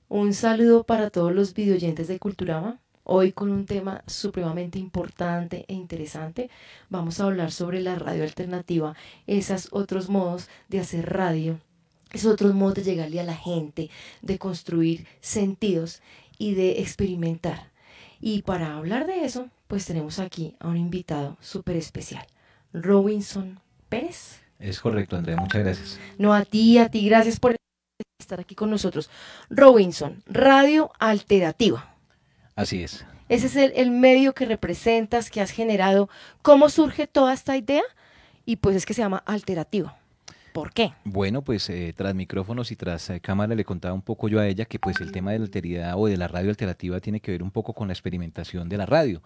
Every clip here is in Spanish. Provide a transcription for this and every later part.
Un saludo para todos los videoyentes de Culturama. Hoy con un tema supremamente importante e interesante. Vamos a hablar sobre la radio alternativa, esos otros modos de hacer radio, esos otros modos de llegarle a la gente, de construir sentidos y de experimentar. Y para hablar de eso, pues tenemos aquí a un invitado súper especial, Robinson Pérez. Es correcto, Andrea, muchas gracias. No, a ti, gracias por estar aquí con nosotros. Robinson, radio alternativa. Así es. Ese es el medio que representas, que has generado. ¿Cómo surge toda esta idea? Y pues es que se llama alternativa. ¿Por qué? Bueno, pues tras micrófonos y tras cámara le contaba un poco yo a ella que pues el tema de la alteridad o de la radio alternativa tiene que ver un poco con la experimentación de la radio,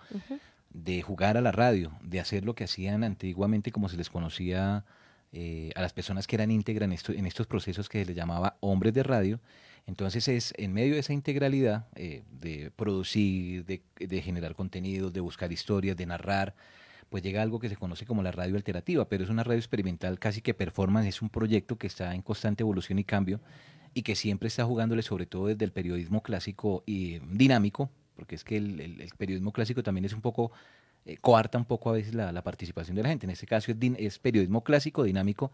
de jugar a la radio, de hacer lo que hacían antiguamente como se les conocía a las personas que eran íntegras en estos procesos que se les llamaba hombres de radio. Entonces es en medio de esa integralidad de producir, de generar contenidos, de buscar historias, de narrar, pues llega algo que se conoce como la radio alternativa, pero es una radio experimental casi que performance, es un proyecto que está en constante evolución y cambio y que siempre está jugándole sobre todo desde el periodismo clásico y dinámico, porque es que el periodismo clásico también es un poco, coarta un poco a veces la participación de la gente, en este caso es periodismo clásico, dinámico,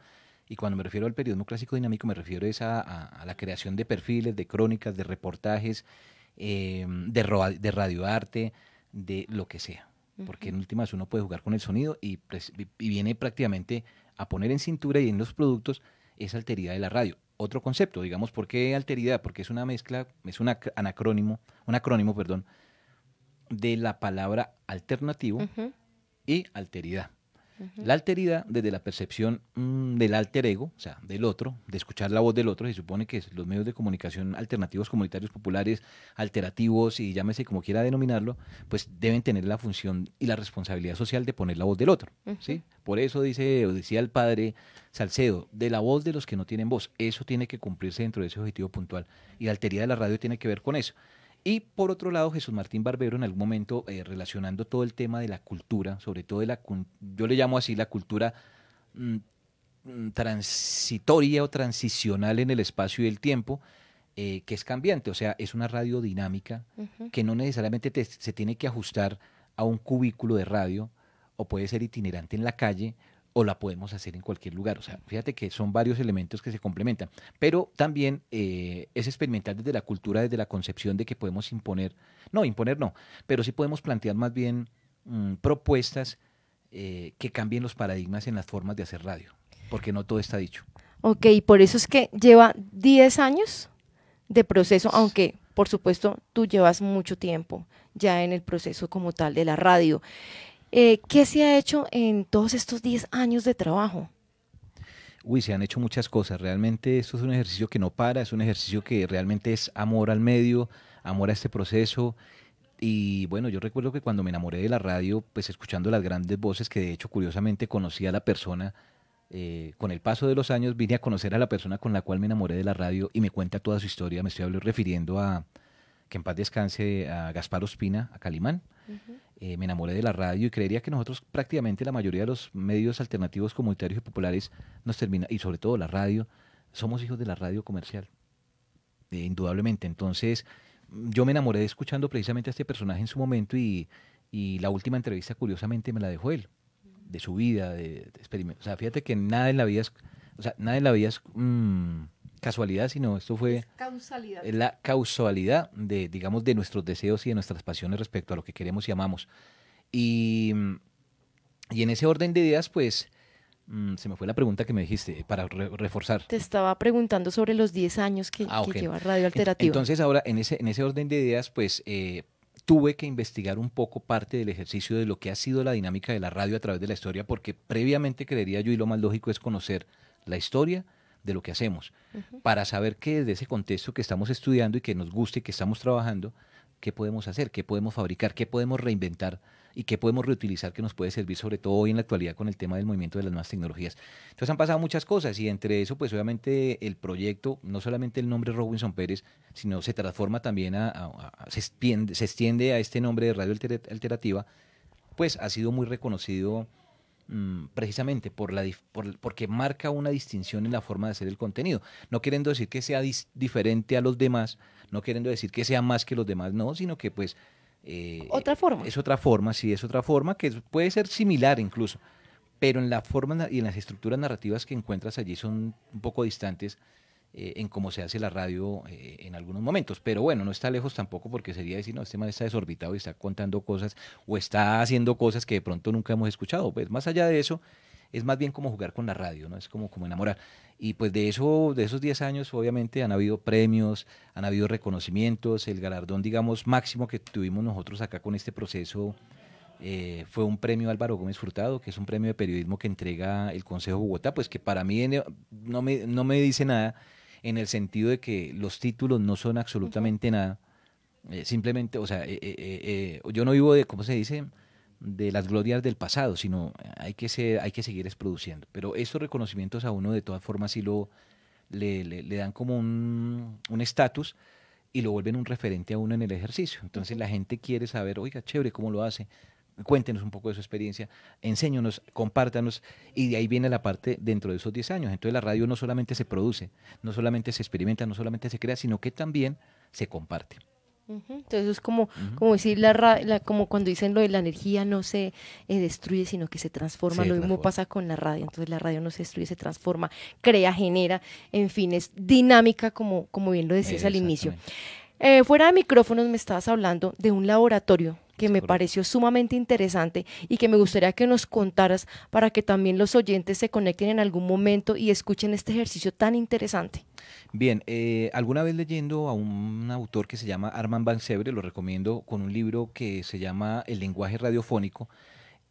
y cuando me refiero al periodismo clásico dinámico me refiero es a la creación de perfiles, de crónicas, de reportajes, de radioarte, de lo que sea. Porque en últimas uno puede jugar con el sonido y viene prácticamente a poner en cintura y en los productos esa alteridad de la radio. Otro concepto, digamos, ¿por qué alteridad? Porque es una mezcla, es un acrónimo, perdón, de la palabra alternativo y alteridad. La alteridad desde la percepción del alter ego, o sea, del otro, de escuchar la voz del otro, se supone que los medios de comunicación alternativos, comunitarios, populares, alterativos y llámese como quiera denominarlo, pues deben tener la función y la responsabilidad social de poner la voz del otro, ¿sí? Por eso decía el padre Salcedo, de la voz de los que no tienen voz, eso tiene que cumplirse dentro de ese objetivo puntual y la alteridad de la radio tiene que ver con eso. Y por otro lado, Jesús Martín Barbero en algún momento relacionando todo el tema de la cultura, sobre todo yo le llamo así la cultura transitoria o transicional en el espacio y el tiempo, que es cambiante, o sea, es una radio dinámica que no necesariamente se tiene que ajustar a un cubículo de radio, o puede ser itinerante en la calle, o la podemos hacer en cualquier lugar. O sea, fíjate que son varios elementos que se complementan, pero también es experimentar desde la cultura, desde la concepción de que podemos imponer no, pero sí podemos plantear más bien propuestas que cambien los paradigmas en las formas de hacer radio, porque no todo está dicho. Ok, por eso es que lleva 10 años de proceso, aunque por supuesto tú llevas mucho tiempo ya en el proceso como tal de la radio. ¿Qué se ha hecho en todos estos 10 años de trabajo? Uy, se han hecho muchas cosas. Realmente esto es un ejercicio que no para, es un ejercicio que realmente es amor al medio, amor a este proceso. Y bueno, yo recuerdo que cuando me enamoré de la radio, pues escuchando las grandes voces, que de hecho curiosamente conocí a la persona, con el paso de los años vine a conocer a la persona con la cual me enamoré de la radio y me cuenta toda su historia. Me estoy refiriendo a, que en paz descanse, a Gaspar Ospina, a Calimán. Me enamoré de la radio y creería que nosotros prácticamente la mayoría de los medios alternativos comunitarios y populares y sobre todo la radio, somos hijos de la radio comercial, indudablemente. Entonces yo me enamoré escuchando precisamente a este personaje en su momento y la última entrevista curiosamente me la dejó él, de su vida, de experimento. O sea, fíjate que nada en la vida es casualidad, sino esto fue Causalidad. la causalidad de, digamos, de nuestros deseos y de nuestras pasiones respecto a lo que queremos y amamos. Y en ese orden de ideas, pues, se me fue la pregunta que me dijiste para reforzar. Te estaba preguntando sobre los 10 años que lleva Radio Alternativa. Entonces ahora, en ese orden de ideas, pues, tuve que investigar un poco parte del ejercicio de lo que ha sido la dinámica de la radio a través de la historia, porque previamente creería yo, y lo más lógico es conocer la historia de lo que hacemos, para saber que desde ese contexto que estamos estudiando y que nos guste y que estamos trabajando, qué podemos hacer, qué podemos fabricar, qué podemos reinventar y qué podemos reutilizar que nos puede servir, sobre todo hoy en la actualidad con el tema del movimiento de las nuevas tecnologías. Entonces han pasado muchas cosas y entre eso, pues obviamente el proyecto, no solamente el nombre Robinson Pérez, sino se transforma también se extiende a este nombre de Radio Alternativa, pues ha sido muy reconocido precisamente porque marca una distinción en la forma de hacer el contenido, no queriendo decir que sea diferente a los demás, no queriendo decir que sea más que los demás, no, sino que pues otra forma. es otra forma, sí, es otra forma que puede ser similar incluso, pero en la forma y en las estructuras narrativas que encuentras allí son un poco distantes en cómo se hace la radio en algunos momentos. Pero bueno, no está lejos tampoco porque sería decir, no, este man está desorbitado y está contando cosas o está haciendo cosas que de pronto nunca hemos escuchado. Pues más allá de eso, es más bien como jugar con la radio, ¿no? Es como enamorar. Y pues de esos 10 años obviamente han habido premios, han habido reconocimientos, el galardón, digamos, máximo que tuvimos nosotros acá con este proceso fue un premio Álvaro Gómez Furtado, que es un premio de periodismo que entrega el Consejo de Bogotá, pues que para mí no me dice nada, en el sentido de que los títulos no son absolutamente nada, simplemente, o sea, yo no vivo de, ¿cómo se dice?, de las glorias del pasado, sino hay que seguir produciendo. Pero estos reconocimientos a uno de todas formas sí le dan como un estatus y lo vuelven un referente a uno en el ejercicio. Entonces la gente quiere saber, oiga, chévere, ¿cómo lo hace? Cuéntenos un poco de su experiencia, enséñanos, compártanos, y de ahí viene la parte dentro de esos 10 años. Entonces la radio no solamente se produce, no solamente se experimenta, no solamente se crea, sino que también se comparte. Entonces es como decir, como cuando dicen lo de la energía no se destruye, sino que se transforma. Lo mismo pasa con la radio. Entonces la radio no se destruye, se transforma, crea, genera, en fin, es dinámica como bien lo decías al inicio. Fuera de micrófonos me estabas hablando de un laboratorio que me pareció sumamente interesante y que me gustaría que nos contaras para que también los oyentes se conecten en algún momento y escuchen este ejercicio tan interesante. Bien, alguna vez leyendo a un autor que se llama Armand Van Sevre, lo recomiendo, con un libro que se llama El lenguaje radiofónico.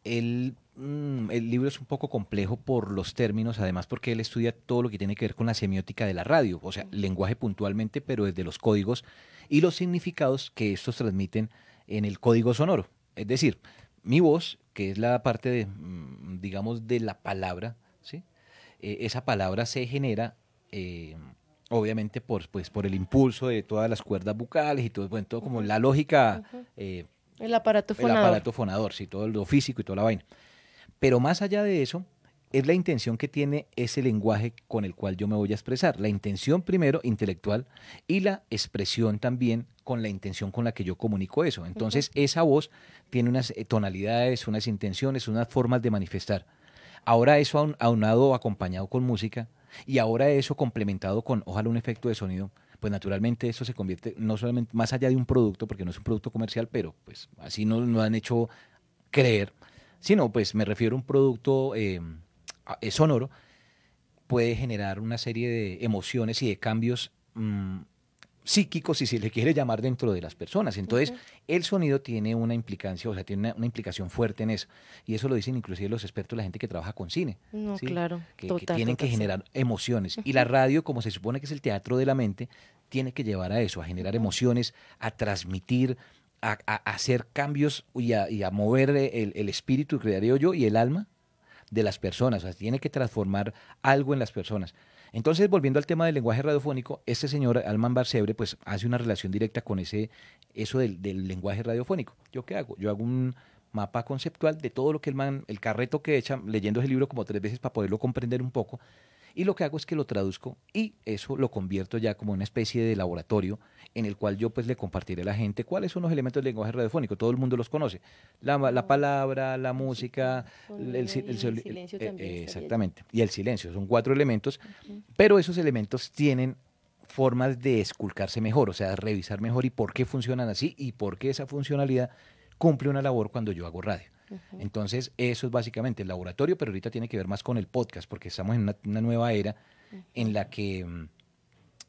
El libro es un poco complejo por los términos, además porque él estudia todo lo que tiene que ver con la semiótica de la radio, o sea, lenguaje puntualmente, pero desde los códigos y los significados que estos transmiten en el código sonoro. Es decir, mi voz, que es la parte de, digamos, de la palabra, ¿sí? Esa palabra se genera obviamente por el impulso de todas las cuerdas bucales y todo, bueno, todo como la lógica, el aparato fonador, sí, todo lo físico y toda la vaina. Pero más allá de eso, es la intención que tiene ese lenguaje con el cual yo me voy a expresar. La intención primero intelectual y la expresión también con la intención con la que yo comunico eso. Entonces esa voz tiene unas tonalidades, unas intenciones, unas formas de manifestar. Ahora eso aunado, acompañado con música, y ahora eso complementado con, ojalá, un efecto de sonido, pues naturalmente eso se convierte no solamente más allá de un producto, porque no es un producto comercial, pero pues así nos han hecho creer, sino pues me refiero a un producto sonoro, puede generar una serie de emociones y de cambios psíquicos, si se le quiere llamar, dentro de las personas. Entonces, el sonido tiene una implicancia, o sea, tiene una implicación fuerte en eso. Y eso lo dicen inclusive los expertos, la gente que trabaja con cine, No, ¿sí? claro, Que total, tienen que total, sí. generar emociones. Y la radio, como se supone que es el teatro de la mente, tiene que llevar a eso, a generar emociones, a transmitir, a hacer cambios y a mover el espíritu, crearía yo, y el alma de las personas, o sea, tiene que transformar algo en las personas. Entonces, volviendo al tema del lenguaje radiofónico, este señor Alman Barsebre pues hace una relación directa con eso del lenguaje radiofónico. ¿Yo qué hago? Yo hago un mapa conceptual de todo lo que el carreto que echa, leyendo ese libro como 3 veces para poderlo comprender un poco, y lo que hago es que lo traduzco y eso lo convierto ya como una especie de laboratorio en el cual yo pues le compartiré a la gente cuáles son los elementos del lenguaje radiofónico. Todo el mundo los conoce. La palabra, la música, Sonido y el silencio también estaría allí. exactamente. Y el silencio. Son 4 elementos, pero esos elementos tienen formas de esculcarse mejor, o sea, revisar mejor y por qué funcionan así y por qué esa funcionalidad cumple una labor cuando yo hago radio. Entonces, eso es básicamente el laboratorio, pero ahorita tiene que ver más con el podcast, porque estamos en una nueva era en la que,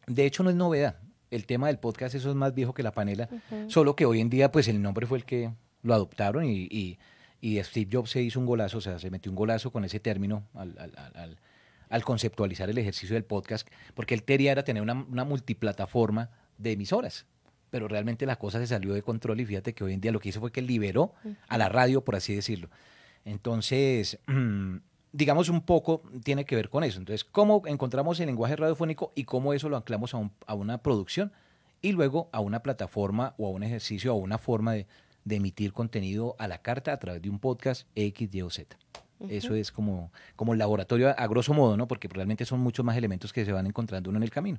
de hecho, no es novedad. El tema del podcast, eso es más viejo que la panela, solo que hoy en día, pues el nombre fue el que lo adoptaron y Steve Jobs se hizo un golazo, o sea, se metió un golazo con ese término al conceptualizar el ejercicio del podcast, porque él quería era tener una multiplataforma de emisoras. Pero realmente la cosa se salió de control y fíjate que hoy en día lo que hizo fue que liberó a la radio, por así decirlo. Entonces, digamos un poco tiene que ver con eso. Entonces, ¿cómo encontramos el lenguaje radiofónico y cómo eso lo anclamos a una producción y luego a una plataforma o a un ejercicio o a una forma de emitir contenido a la carta a través de un podcast X, Y o Z? Eso es como el laboratorio a grosso modo, ¿no? Porque realmente son muchos más elementos que se van encontrando uno en el camino.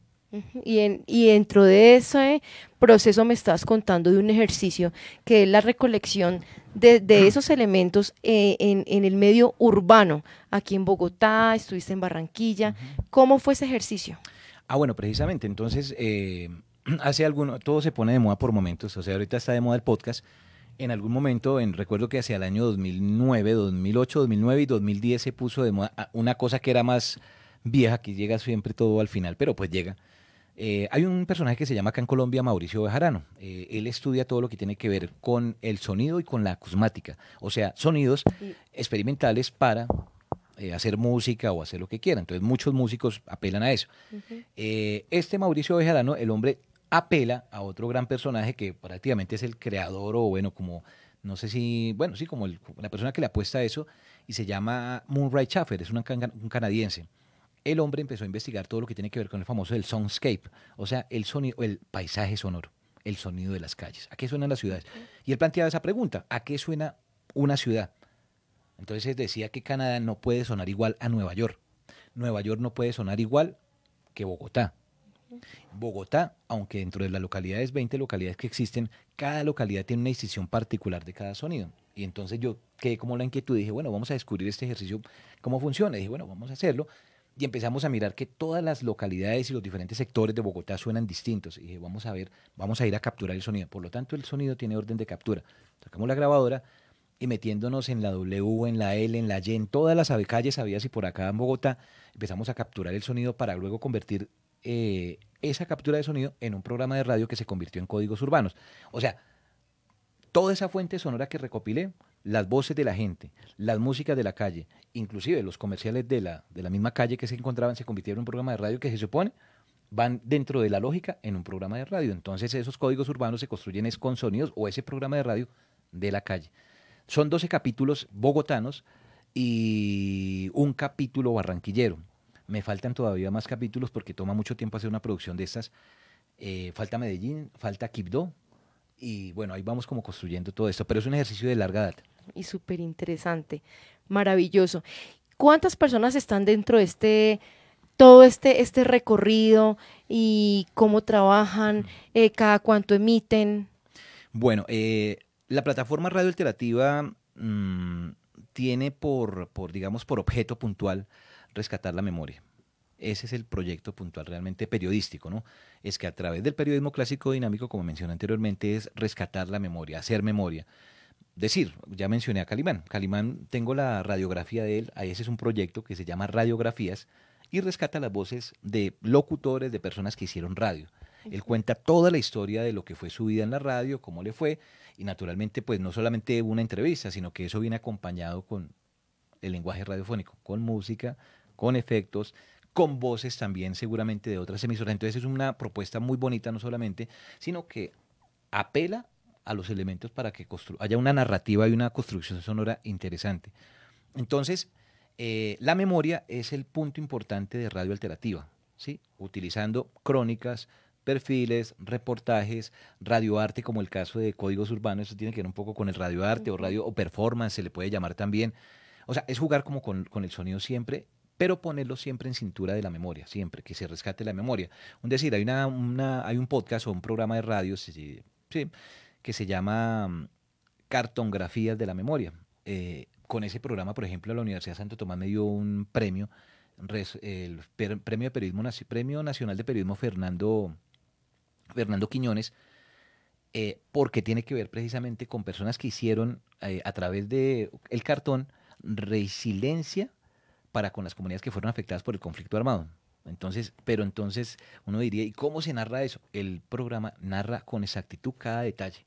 Y dentro de ese proceso me estás contando de un ejercicio que es la recolección de esos elementos en el medio urbano. Aquí en Bogotá, estuviste en Barranquilla. ¿Cómo fue ese ejercicio? Bueno, precisamente, entonces, todo se pone de moda por momentos, o sea, ahorita está de moda el podcast. En algún momento, recuerdo que hacia el año 2009, 2008, 2009 y 2010 se puso de moda una cosa que era más vieja, que llega siempre todo al final, pero pues llega. Hay un personaje que se llama acá en Colombia Mauricio Bejarano. Él estudia todo lo que tiene que ver con el sonido y con la acusmática, o sea, sonidos experimentales para hacer música o hacer lo que quieran. Entonces muchos músicos apelan a eso. Este Mauricio Bejarano, el hombre apela a otro gran personaje que prácticamente es el creador o bueno, como, no sé si, bueno, sí, como la persona que le apuesta a eso y se llama Murray Schafer, es un canadiense. El hombre empezó a investigar todo lo que tiene que ver con el famoso del soundscape, o sea, el sonido, el paisaje sonoro, el sonido de las calles. ¿A qué suenan las ciudades? Y él planteaba esa pregunta, ¿a qué suena una ciudad? Entonces decía que Canadá no puede sonar igual a Nueva York. Nueva York no puede sonar igual que Bogotá. Bogotá, aunque dentro de las localidades, 20 localidades que existen, cada localidad tiene una distinción particular de cada sonido. Y entonces yo quedé como la inquietud y dije, bueno, vamos a descubrir este ejercicio, cómo funciona. Y dije, bueno, vamos a hacerlo. Y empezamos a mirar que todas las localidades y los diferentes sectores de Bogotá suenan distintos. Y dije, vamos a ver, vamos a ir a capturar el sonido. Por lo tanto, el sonido tiene orden de captura. Sacamos la grabadora y metiéndonos en la W, en la L, en la Y, en todas las calles habidas y por acá en Bogotá, empezamos a capturar el sonido para luego convertir esa captura de sonido en un programa de radio que se convirtió en Códigos Urbanos. O sea, toda esa fuente sonora que recopilé, las voces de la gente, las músicas de la calle, inclusive los comerciales de la misma calle que se encontraban, se convirtieron en un programa de radio que se supone van dentro de la lógica en un programa de radio. Entonces esos códigos urbanos se construyen con sonidos o ese programa de radio de la calle. Son 12 capítulos bogotanos y un capítulo barranquillero. Me faltan todavía más capítulos porque toma mucho tiempo hacer una producción de estas. Falta Medellín, falta Quibdó y bueno, ahí vamos como construyendo todo esto, pero es un ejercicio de larga data. Y súper interesante, maravilloso. ¿Cuántas personas están dentro de todo este recorrido y cómo trabajan, cada cuánto emiten? Bueno, la plataforma Radio Alternativa tiene digamos, por objeto puntual rescatar la memoria. Ese es el proyecto puntual realmente periodístico, ¿no? Es que a través del periodismo clásico dinámico, como mencioné anteriormente, es rescatar la memoria, hacer memoria. Decir, ya mencioné a Calimán. Calimán, tengo la radiografía de él, ese es un proyecto que se llama Radiografías y rescata las voces de locutores, de personas que hicieron radio. Él cuenta toda la historia de lo que fue su vida en la radio, cómo le fue, y naturalmente pues no solamente una entrevista, sino que eso viene acompañado con el lenguaje radiofónico, con música, con efectos, con voces también seguramente de otras emisoras. Entonces es una propuesta muy bonita no solamente, sino que apela a los elementos para que haya una narrativa y una construcción sonora interesante. Entonces, la memoria es el punto importante de radio alternativa, ¿sí? Utilizando crónicas, perfiles, reportajes, radioarte, como el caso de Códigos Urbanos. Eso tiene que ver un poco con el radioarte o radio o performance, se le puede llamar también. O sea, es jugar como con el sonido siempre, pero ponerlo siempre en cintura de la memoria, siempre, que se rescate la memoria. Es decir, hay un podcast o un programa de radio, sí, que se llama Cartografías de la Memoria. Con ese programa, por ejemplo, la Universidad de Santo Tomás me dio un premio, el premio de periodismo, Premio Nacional de Periodismo Fernando Quiñones, porque tiene que ver precisamente con personas que hicieron a través de el cartón resiliencia para con las comunidades que fueron afectadas por el conflicto armado. Entonces uno diría, ¿y cómo se narra eso? El programa narra con exactitud cada detalle.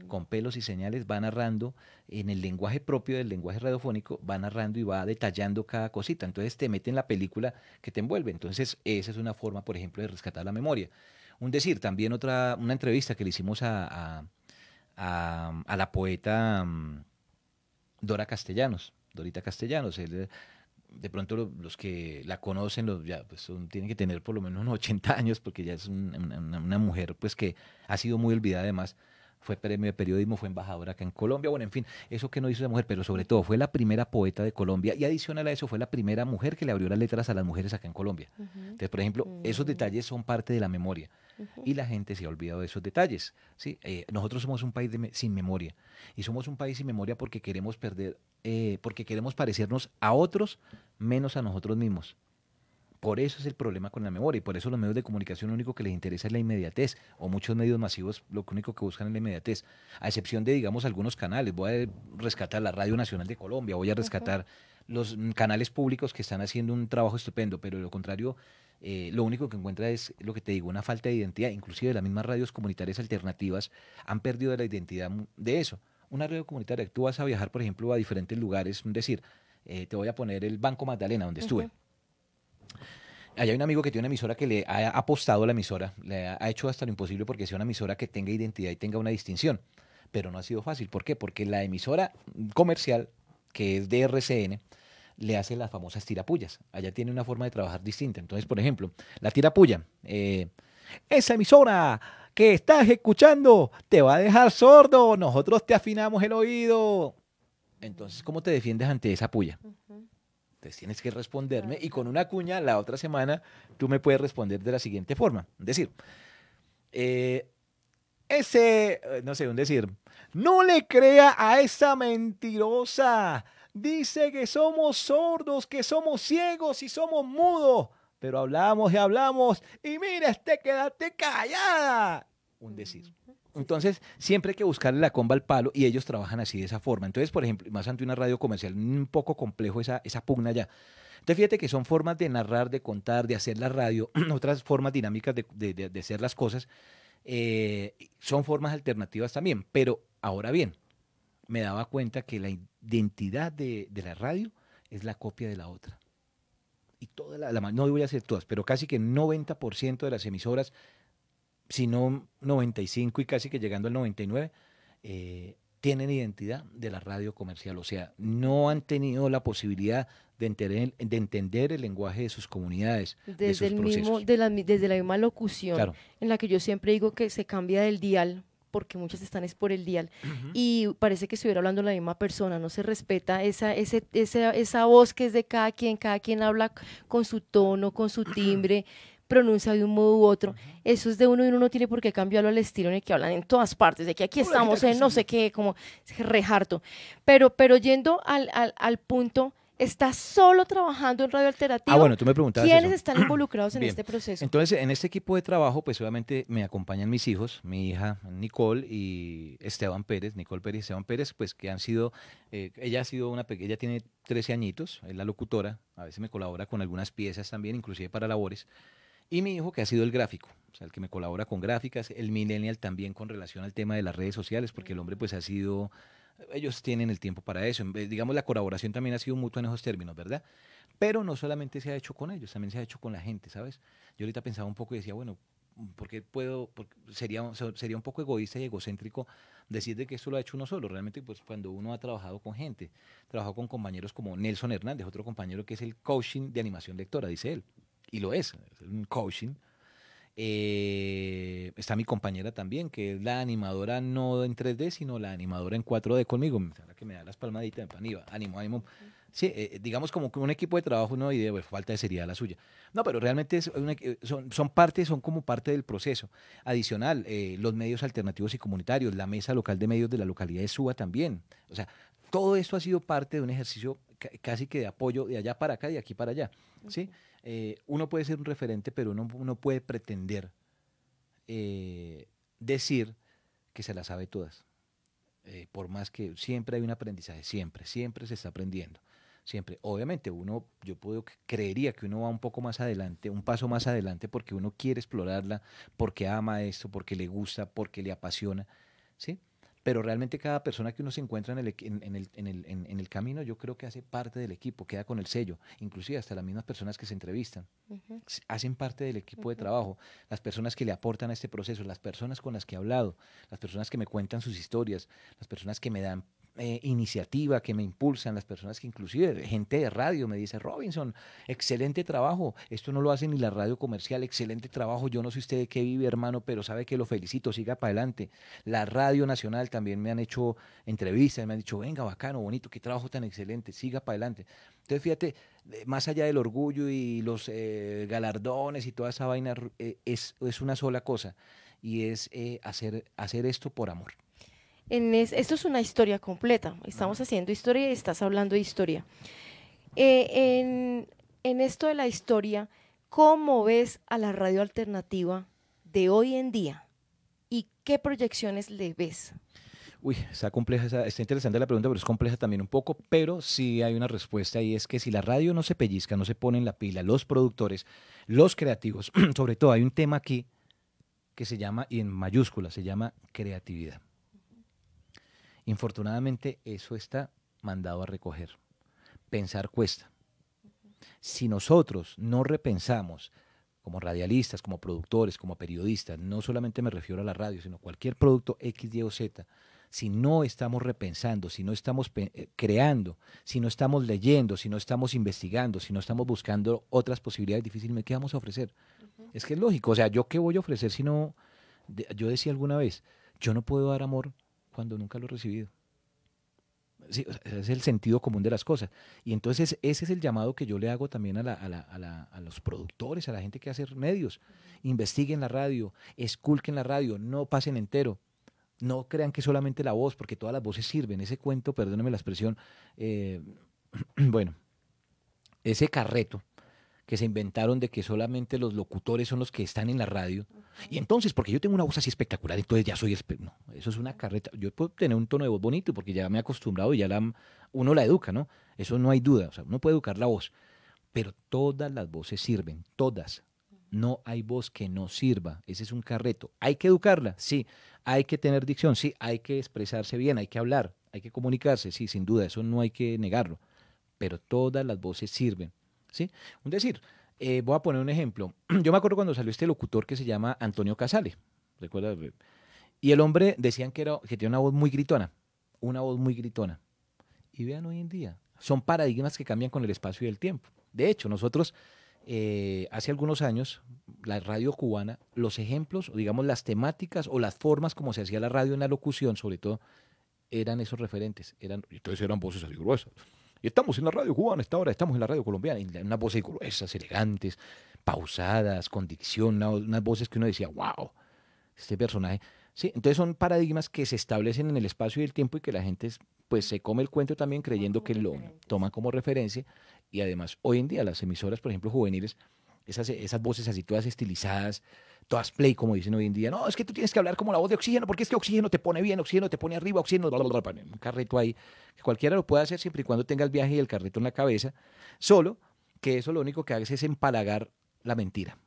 Con pelos y señales va narrando en el lenguaje propio del lenguaje radiofónico, va narrando y va detallando cada cosita. Entonces te mete en la película que te envuelve. Entonces esa es una forma, por ejemplo, de rescatar la memoria. También una entrevista que le hicimos a la poeta Dorita Castellanos. De pronto los que la conocen tienen que tener por lo menos unos 80 años, porque ya es una mujer pues que ha sido muy olvidada. Además fue premio de periodismo, fue embajadora acá en Colombia, bueno, en fin, eso que no hizo esa mujer, pero sobre todo fue la primera poeta de Colombia y adicional a eso fue la primera mujer que le abrió las letras a las mujeres acá en Colombia. Entonces, por ejemplo, esos detalles son parte de la memoria y la gente se ha olvidado de esos detalles, ¿sí? Nosotros somos un país sin memoria y somos un país sin memoria porque queremos porque queremos parecernos a otros menos a nosotros mismos. Por eso es el problema con la memoria y por eso los medios de comunicación lo único que les interesa es la inmediatez, o muchos medios masivos lo único que buscan es la inmediatez, a excepción de, digamos, algunos canales. Voy a rescatar la Radio Nacional de Colombia, voy a rescatar los canales públicos que están haciendo un trabajo estupendo, pero de lo contrario, lo único que encuentra es, lo que te digo, una falta de identidad. Inclusive las mismas radios comunitarias alternativas han perdido la identidad de eso. Una radio comunitaria, tú vas a viajar, por ejemplo, a diferentes lugares, es decir, te voy a poner el Banco Magdalena, donde estuve. Allá hay un amigo que tiene una emisora que le ha apostado a la emisora, le ha hecho hasta lo imposible porque sea una emisora que tenga identidad y tenga una distinción, pero no ha sido fácil. ¿Por qué? Porque la emisora comercial, que es de RCN, le hace las famosas tirapullas. Allá tiene una forma de trabajar distinta. Entonces, por ejemplo, la tirapulla, esa emisora que estás escuchando te va a dejar sordo, nosotros te afinamos el oído. Entonces, ¿cómo te defiendes ante esa puya? Entonces tienes que responderme y con una cuña la otra semana tú me puedes responder de la siguiente forma. Es decir, no le crea a esa mentirosa. Dice que somos sordos, que somos ciegos y somos mudos. Pero hablamos y hablamos y mira, quédate callada. Un decir. Entonces, siempre hay que buscarle la comba al palo y ellos trabajan así, de esa forma. Entonces, por ejemplo, más ante una radio comercial, un poco complejo esa pugna ya. Entonces, fíjate que son formas de narrar, de contar, de hacer la radio, otras formas dinámicas de hacer las cosas. Son formas alternativas también. Pero, ahora bien, me daba cuenta que la identidad de la radio es la copia de la otra. Y no voy a decir todas, pero casi que el 90% de las emisoras, si no 95 y casi que llegando al 99, tienen identidad de la radio comercial. O sea, no han tenido la posibilidad de entender el lenguaje de sus comunidades, de sus procesos. Desde la misma locución, claro, en la que yo siempre digo que se cambia del dial, porque muchas están es por el dial, y parece que estuviera hablando la misma persona, no se respeta esa voz que es de cada quien habla con su tono, con su timbre, pronuncia de un modo u otro. Eso es de uno y uno no tiene por qué cambiarlo al estilo en el que hablan en todas partes, de que aquí estamos en no sé qué, como rejarto. Pero yendo al punto, ¿estás solo trabajando en Radio Alternativa? Bueno, tú me preguntabas ¿Quiénes eso. están involucrados en Bien. este proceso? Entonces, en este equipo de trabajo, pues obviamente me acompañan mis hijos, mi hija Nicole y Esteban Pérez, Nicole Pérez y Esteban Pérez, pues que han sido, ella ha sido ella tiene 13 añitos, es la locutora, a veces me colabora con algunas piezas también, inclusive para labores, y mi hijo que ha sido el gráfico, o sea, el que me colabora con gráficas, el millennial también con relación al tema de las redes sociales, porque el hombre pues ha sido... Ellos tienen el tiempo para eso. Digamos, la colaboración también ha sido mutua en esos términos, ¿verdad? Pero no solamente se ha hecho con ellos, también se ha hecho con la gente, ¿sabes? Yo ahorita pensaba un poco y decía, bueno, porque sería un poco egoísta y egocéntrico decir de que esto lo ha hecho uno solo. Realmente, pues cuando uno ha trabajado con gente, trabajado con compañeros como Nelson Hernández, otro compañero que es el coaching de animación lectora, dice él. Y lo es un coaching. Está mi compañera también, que es la animadora no en 3D, sino la animadora en 4D conmigo, la que me da las palmaditas, ánimo. Sí, digamos como que un equipo de trabajo, no, y de falta de seriedad la suya. No, pero realmente son como parte del proceso. Adicional, los medios alternativos y comunitarios, la mesa local de medios de la localidad de Suba también. O sea, todo esto ha sido parte de un ejercicio casi que de apoyo de allá para acá y de aquí para allá, ¿sí? Uno puede ser un referente, pero uno no puede pretender decir que se las sabe todas. Por más que siempre hay un aprendizaje, siempre se está aprendiendo. Siempre. Obviamente, creería que uno va un poco más adelante, un paso más adelante, porque uno quiere explorarla, porque ama esto, porque le gusta, porque le apasiona, ¿sí? Pero realmente cada persona que uno se encuentra en el camino, yo creo que hace parte del equipo, queda con el sello, inclusive hasta las mismas personas que se entrevistan, hacen parte del equipo de trabajo, las personas que le aportan a este proceso, las personas con las que he hablado, las personas que me cuentan sus historias, las personas que me dan iniciativa, que me impulsan, las personas que inclusive, gente de radio me dice, Robinson, excelente trabajo, esto no lo hace ni la radio comercial, excelente trabajo, yo no sé usted de qué vive, hermano, pero sabe que lo felicito, siga para adelante. La Radio Nacional también me han hecho entrevistas, me han dicho, venga, bacano, bonito, qué trabajo tan excelente, siga para adelante. Entonces, fíjate, más allá del orgullo y los galardones y toda esa vaina, es una sola cosa, y es hacer esto por amor. Esto es una historia completa. Estamos haciendo historia y estás hablando de historia. En esto de la historia, ¿cómo ves a la radio alternativa de hoy en día? ¿Y qué proyecciones le ves? Uy, está compleja, está interesante la pregunta, pero es compleja también un poco, pero sí hay una respuesta y es que si la radio no se pellizca, no se pone en la pila, los productores, los creativos, sobre todo hay un tema aquí que se llama, y en mayúsculas, se llama creatividad. Infortunadamente eso está mandado a recoger. Pensar cuesta. Si nosotros no repensamos como radialistas, como productores, como periodistas, no solamente me refiero a la radio, sino cualquier producto X, Y o Z, si no estamos repensando, si no estamos creando, si no estamos leyendo, si no estamos investigando, si no estamos buscando otras posibilidades difíciles, ¿qué vamos a ofrecer? Es que es lógico, o sea, ¿yo qué voy a ofrecer si no? Yo decía alguna vez, yo no puedo dar amor cuando nunca lo he recibido. Sí, es el sentido común de las cosas. Y entonces ese es el llamado que yo le hago también a los productores, a la gente que hace medios. Investiguen la radio, esculquen la radio, no pasen entero. No crean que solamente la voz, porque todas las voces sirven. Ese cuento, perdónenme la expresión, bueno, ese carreto que se inventaron de que solamente los locutores son los que están en la radio. Y entonces, porque yo tengo una voz así espectacular, entonces ya soy... No, eso es una carreta. Yo puedo tener un tono de voz bonito porque ya me he acostumbrado y ya uno la educa, ¿no? Eso no hay duda. O sea, uno puede educar la voz. Pero todas las voces sirven, todas. No hay voz que no sirva. Ese es un carreto. ¿Hay que educarla? Sí. ¿Hay que tener dicción? Sí. ¿Hay que expresarse bien? ¿Hay que hablar? ¿Hay que comunicarse? Sí, sin duda. Eso no hay que negarlo. Pero todas las voces sirven. ¿Sí? Un decir, voy a poner un ejemplo. Yo me acuerdo cuando salió este locutor que se llama Antonio Casale, ¿recuerdas? Y el hombre decían que tenía una voz muy gritona, Y vean hoy en día, son paradigmas que cambian con el espacio y el tiempo. De hecho, nosotros hace algunos años, la radio cubana, los ejemplos, o digamos las temáticas o las formas como se hacía la radio en la locución, sobre todo, eran esos referentes. Entonces eran voces así gruesas. Y estamos en la radio cubana esta hora, estamos en la radio colombiana, y unas voces gruesas, elegantes, pausadas, con dicción, unas voces que uno decía, wow, este personaje. Sí, entonces son paradigmas que se establecen en el espacio y el tiempo y que la gente pues se come el cuento también creyendo que lo toman como referencia. Y además, hoy en día las emisoras, por ejemplo, juveniles, esas voces así todas estilizadas, todas play, como dicen hoy en día. No, es que tú tienes que hablar como la voz de Oxígeno, porque es que Oxígeno te pone bien, Oxígeno te pone arriba, Oxígeno, bla, bla, bla, bla, un carreto ahí. Que cualquiera lo puede hacer siempre y cuando tenga el viaje y el carreto en la cabeza. Solo que eso lo único que hace es empalagar la mentira,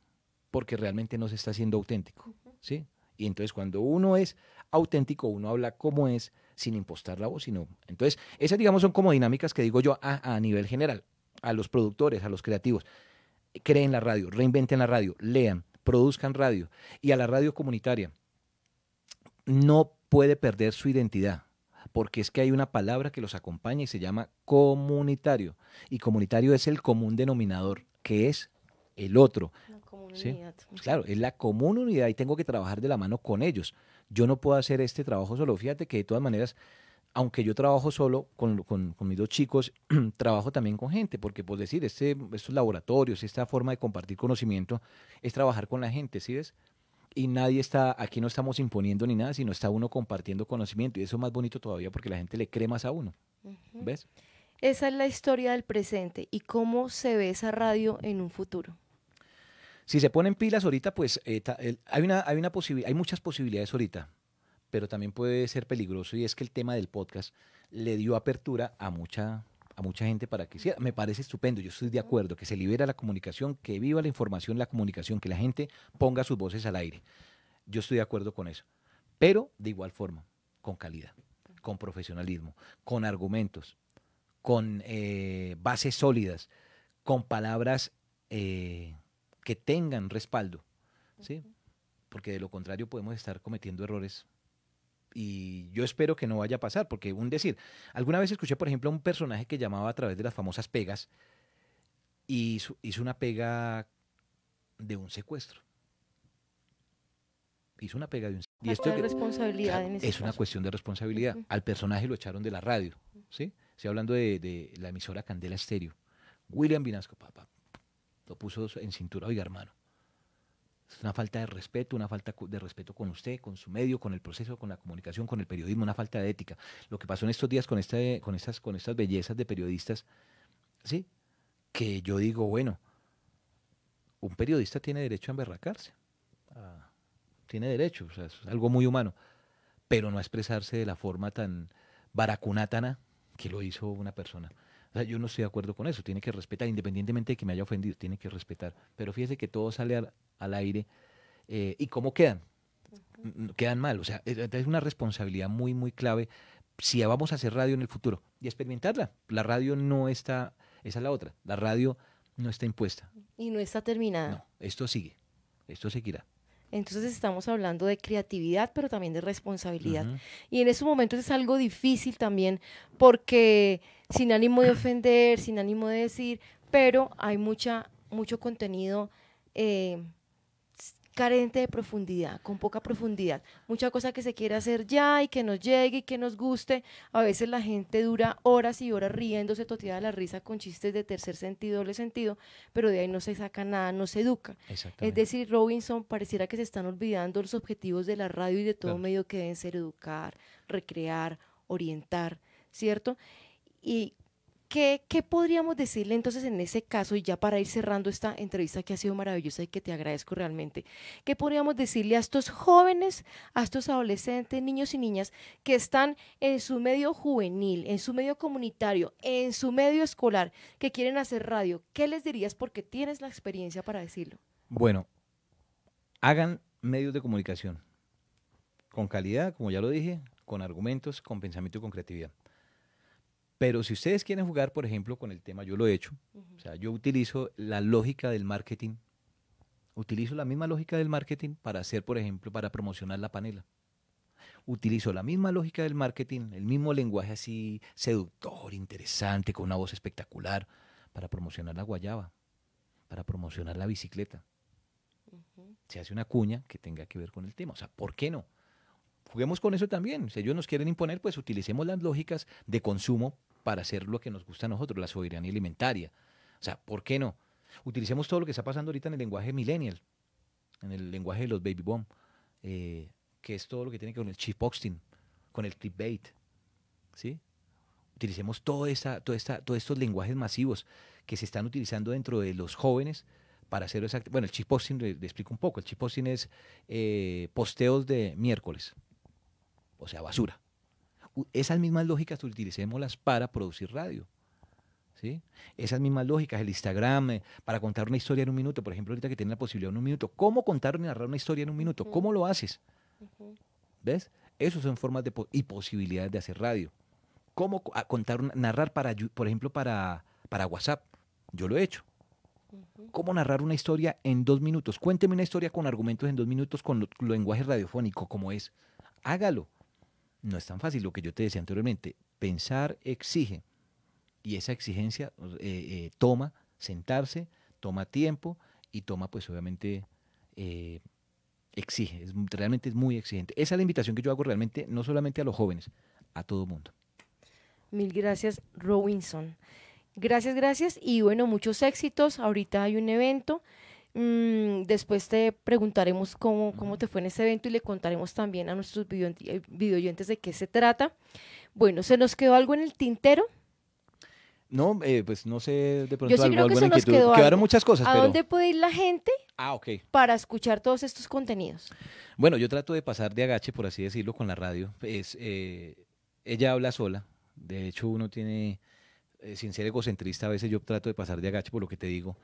porque realmente no se está siendo auténtico, ¿sí? Y entonces cuando uno es auténtico, uno habla como es, sin impostar la voz, sino... Entonces, esas, digamos, son como dinámicas que digo yo a nivel general, a los productores, a los creativos. Creen la radio, reinventen la radio, lean, produzcan radio. Y a la radio comunitaria, no puede perder su identidad, porque es que hay una palabra que los acompaña y se llama comunitario. Y comunitario es el común denominador, que es el otro. La comunidad. ¿Sí? Claro, es la común unidad y tengo que trabajar de la mano con ellos. Yo no puedo hacer este trabajo solo. Fíjate que de todas maneras, aunque yo trabajo solo con mis dos chicos, trabajo también con gente, porque por decir, estos laboratorios, esta forma de compartir conocimiento, es trabajar con la gente, ¿sí ves? Y nadie está, aquí no estamos imponiendo ni nada, sino está uno compartiendo conocimiento. Y eso es más bonito todavía porque la gente le cree más a uno. ¿Ves? Esa es la historia del presente y cómo se ve esa radio en un futuro. Si se ponen pilas ahorita, pues hay muchas posibilidades ahorita, pero también puede ser peligroso y es que el tema del podcast le dio apertura a mucha gente para que hiciera. Me parece estupendo, yo estoy de acuerdo, que se libera la comunicación, que viva la información, la comunicación, que la gente ponga sus voces al aire. Yo estoy de acuerdo con eso, pero de igual forma, con calidad, con profesionalismo, con argumentos, con bases sólidas, con palabras que tengan respaldo, ¿sí? Porque de lo contrario podemos estar cometiendo errores y yo espero que no vaya a pasar, porque alguna vez escuché, por ejemplo, a un personaje que llamaba a través de las famosas pegas y hizo una pega de un secuestro. Hizo una pega de un secuestro. Y esto de responsabilidad en ese es una caso. cuestión de responsabilidad. Al personaje lo echaron de la radio, ¿sí? Estoy hablando de la emisora Candela Estéreo. William Vinasco, papá, lo puso en cintura. Oiga, hermano, es una falta de respeto, una falta de respeto con usted, con su medio, con el proceso, con la comunicación, con el periodismo, una falta de ética. Lo que pasó en estos días con estas bellezas de periodistas, ¿sí? Que yo digo, bueno, un periodista tiene derecho a emberracarse. Tiene derecho, o sea, es algo muy humano, pero no a expresarse de la forma tan baracunátana que lo hizo una persona. O sea, yo no estoy de acuerdo con eso, tiene que respetar, independientemente de que me haya ofendido, tiene que respetar. Pero fíjese que todo sale al aire y cómo quedan, quedan mal. O sea, es una responsabilidad muy, muy clave si vamos a hacer radio en el futuro y experimentarla. La radio no está, esa es la otra, la radio no está impuesta. Y no está terminada. No, esto sigue, esto seguirá. Entonces estamos hablando de creatividad, pero también de responsabilidad. Uh-huh. Y en esos momentos es algo difícil también, porque sin ánimo de ofender, sin ánimo de decir, pero hay mucho contenido carente de profundidad, con poca profundidad. Mucha cosa que se quiere hacer ya y que nos llegue y que nos guste. A veces la gente dura horas y horas riéndose, toteada la risa con chistes de tercer sentido, doble sentido, pero de ahí no se saca nada, no se educa. Es decir, Robinson, pareciera que se están olvidando los objetivos de la radio y de todo medio que deben ser educar, recrear, orientar, ¿cierto? Y ¿qué podríamos decirle entonces en ese caso, y ya para ir cerrando esta entrevista que ha sido maravillosa y que te agradezco realmente, qué podríamos decirle a estos jóvenes, a estos adolescentes, niños y niñas que están en su medio juvenil, en su medio comunitario, en su medio escolar, que quieren hacer radio? ¿Qué les dirías porque tienes la experiencia para decirlo? Bueno, hagan medios de comunicación con calidad, como ya lo dije, con argumentos, con pensamiento y con creatividad. Pero si ustedes quieren jugar, por ejemplo, con el tema, yo lo he hecho. O sea, yo utilizo la lógica del marketing. Utilizo la misma lógica del marketing para hacer, por ejemplo, para promocionar la panela. Utilizo la misma lógica del marketing, el mismo lenguaje así seductor, interesante, con una voz espectacular, para promocionar la guayaba, para promocionar la bicicleta. Se hace una cuña que tenga que ver con el tema. O sea, ¿por qué no? Juguemos con eso también. Si ellos nos quieren imponer, pues utilicemos las lógicas de consumo para hacer lo que nos gusta a nosotros, la soberanía alimentaria. O sea, ¿por qué no? Utilicemos todo lo que está pasando ahorita en el lenguaje millennial, en el lenguaje de los baby boom, que es todo lo que tiene que ver con el shitposting, con el clickbait, ¿sí? Utilicemos todos estos lenguajes masivos que se están utilizando dentro de los jóvenes para hacerlo exacto. Bueno, el shitposting, le explico un poco. El shitposting es posteos de miércoles, o sea, basura. Esas mismas lógicas utilicémoslas para producir radio, ¿sí? Esas mismas lógicas, el Instagram, para contar una historia en un minuto. Por ejemplo, ahorita que tienen la posibilidad en un minuto. ¿Cómo contar y narrar una historia en un minuto? ¿Cómo lo haces? ¿Ves? Esas son formas y posibilidades de hacer radio. ¿Cómo contar, narrar, por ejemplo, para WhatsApp? Yo lo he hecho. ¿Cómo narrar una historia en 2 minutos? Cuénteme una historia con argumentos en 2 minutos con lenguaje radiofónico, como es. Hágalo. No es tan fácil, lo que yo te decía anteriormente. Pensar exige. Y esa exigencia toma sentarse, toma tiempo y toma, pues obviamente, exige. Realmente es muy exigente. Esa es la invitación que yo hago realmente, no solamente a los jóvenes, a todo el mundo. Mil gracias, Robinson. Gracias. Y bueno, muchos éxitos. Ahorita hay un evento. Después te preguntaremos cómo te fue en ese evento y le contaremos también a nuestros videoyentes de qué se trata. Bueno, ¿se nos quedó algo en el tintero? No, pues no sé, de pronto Yo sí creo que se alguna nos inquietud. quedó Quedaron algo. muchas cosas, ¿A pero... dónde puede ir la gente Ok. para escuchar todos estos contenidos? Bueno, yo trato de pasar de agache, por así decirlo, con la radio. Ella habla sola. De hecho, uno tiene, sin ser egocentrista, a veces yo trato de pasar de agache por lo que te digo.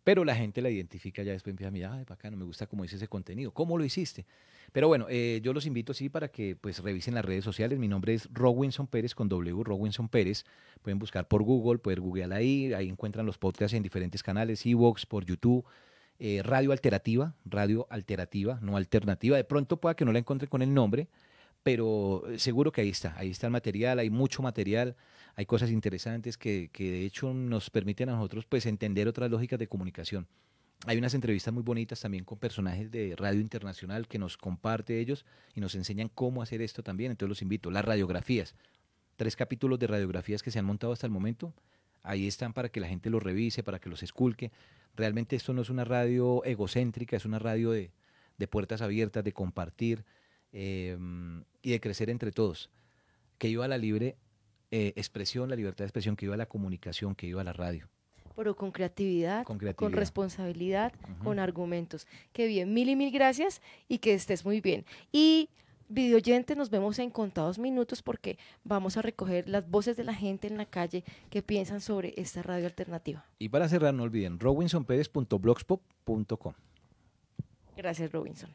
Pero la gente la identifica ya después, empieza a mirar, ay, bacano, me gusta cómo dice ese contenido. ¿Cómo lo hiciste? Pero bueno, yo los invito sí para que pues revisen las redes sociales. Mi nombre es Robinson Pérez con W, Robinson Pérez. Pueden buscar por Google, pueden googlear ahí encuentran los podcasts en diferentes canales, iVoox, por YouTube. Radio Alterativa, no alternativa. De pronto pueda que no la encuentre con el nombre, pero seguro que ahí está el material, hay mucho material, hay cosas interesantes que de hecho nos permiten a nosotros pues entender otras lógicas de comunicación. Hay unas entrevistas muy bonitas también con personajes de radio internacional que nos comparte ellos y nos enseñan cómo hacer esto también, entonces los invito. Las radiografías, 3 capítulos de radiografías que se han montado hasta el momento, ahí están para que la gente los revise, para que los esculque. Realmente esto no es una radio egocéntrica, es una radio de puertas abiertas, de compartir y de crecer entre todos. Que iba a la libre expresión, la libertad de expresión, que iba a la comunicación, que iba a la radio. Pero con creatividad, con responsabilidad, con argumentos. Qué bien, mil gracias y que estés muy bien. Y videoyentes, nos vemos en contados minutos porque vamos a recoger las voces de la gente en la calle que piensan sobre esta radio alternativa. Y para cerrar, no olviden, robinsonperez.blogspot.com. Gracias, Robinson.